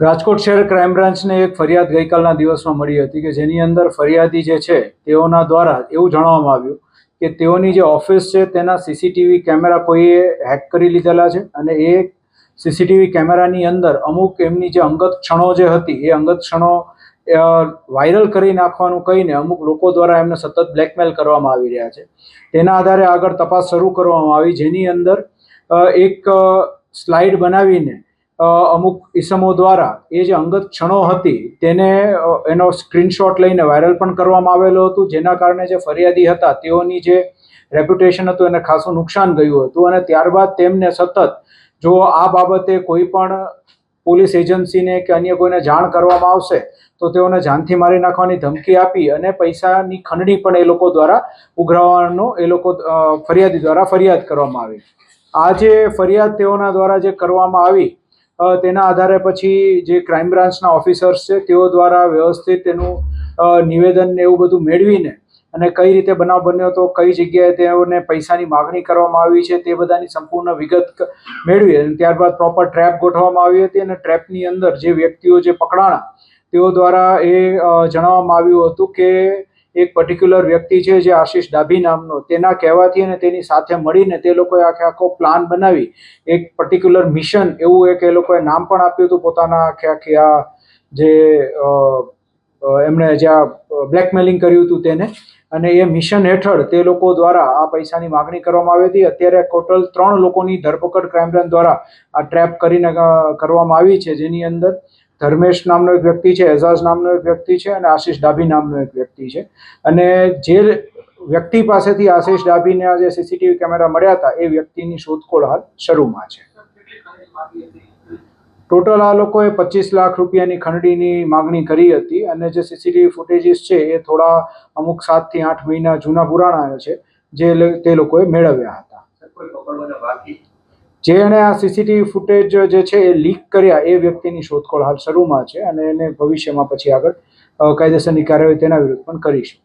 રાજકોટ શહેર ક્રાઇમ બ્રાન્ચને એક ફરિયાદ ગઈકાલના દિવસમાં મળી હતી કે જેની અંદર ફરિયાદી જે છે તેઓના દ્વારા એવું જણાવવામાં આવ્યું કે તેઓની જે ઓફિસ છે તેના સીસીટીવી કેમેરા કોઈએ હેક કરી લીધેલા છે અને એ સીસીટીવી કેમેરાની અંદર અમુક એમની જે અંગત ક્ષણો જે હતી એ અંગત ક્ષણો વાયરલ કરી નાખવાનું કહીને અમુક લોકો દ્વારા એમને સતત બ્લેકમેલ કરવામાં આવી રહ્યા છે. તેના આધારે આગળ તપાસ શરૂ કરવામાં આવી, જેની અંદર એક સ્લાઇડ બનાવીને અમુક ઇસમો દ્વારા એ જે અંગત ક્ષણો હતી તેને એનો સ્ક્રીનશોટ લઈને વાયરલ પણ કરવામાં આવેલો હતું, જેના કારણે જે ફરિયાદી હતા તેઓની જે રેપ્યુટેશન હતું એને ખાસું નુકસાન ગયું હતું. અને ત્યારબાદ તેમને સતત જો આ બાબતે કોઈ પણ પોલીસ એજન્સીને કે અન્ય કોઈને જાણ કરવામાં આવશે તો તેઓને જાનથી મારી નાખવાની ધમકી આપી અને પૈસાની ખંડણી પણ એ લોકો દ્વારા ઉઘરાવવાનો એ લોકો ફરિયાદી દ્વારા ફરિયાદ કરવામાં આવી. આ જે ફરિયાદ તેઓના દ્વારા જે કરવામાં આવી તેના આધારે પછી જે ક્રાઇમ બ્રાન્ચના ઓફિસર્સ છે તેઓ દ્વારા વ્યવસ્થિત એનું નિવેદન એવું બધું મેળવીને અને કઈ રીતે બનાવ બન્યો તો કઈ જગ્યાએ તેઓને પૈસાની માગણી કરવામાં આવી છે તે બધાની સંપૂર્ણ વિગત મેળવી અને ત્યારબાદ પ્રોપર ટ્રેપ ગોઠવવામાં આવી હતી. અને ટ્રેપની અંદર જે વ્યક્તિઓ જે પકડાણા તેઓ દ્વારા એ જણાવવામાં આવ્યું હતું કે એક પર્ટિક્યુલર વ્યક્તિ છે જે આશીષ ડાભી નામનો, તેના કહેવાથી અને તેની સાથે મળીને તે લોકોએ આખો પ્લાન બનાવી એક પર્ટિક્યુલર મિશન એવું એક એ લોકોએ નામ પણ આપ્યું હતું પોતાના આખી આ જે એમણે જ્યાં બ્લેકમેલિંગ કર્યું હતું તેને, અને એ મિશન હેઠળ તે લોકો દ્વારા આ પૈસાની માગણી કરવામાં આવી હતી. અત્યારે ટોટલ 3 લોકોની ધરપકડ ક્રાઇમ બ્રાન્ચ દ્વારા આ ટ્રેપ કરીને કરવામાં આવી છે, જેની અંદર ધર્મેશ નામનો એક વ્યક્તિ છે, એઝાઝ નામનો એક વ્યક્તિ છે અને આશીષ ડાભી નામનો એક વ્યક્તિ છે. અને જે વ્યક્તિ પાસેથી આશીષ ડાભીના જે સીસીટીવી કેમેરા મળ્યા હતા એ વ્યક્તિની શોધખોળ હાલ શરૂમાં છે. ટોટલ આ લોકોએ 25 લાખ રૂપિયાની ખંડણીની માગણી કરી હતી અને જે સીસીટીવી ફૂટેજીસ છે એ થોડા અમુક 7 થી 8 મહિના જૂના પુરાણા છે જે તે લોકોએ મેળવ્યા હતા. જેણે આ સીસીટીવી ફૂટેજ જે છે એ લીક કર્યા એ વ્યક્તિની શોધખોળ હાલ શરૂમાં છે અને એને ભવિષ્યમાં પછી આગળ કાયદેસરની કાર્યવાહી તેના વિરુદ્ધ પણ કરીશું.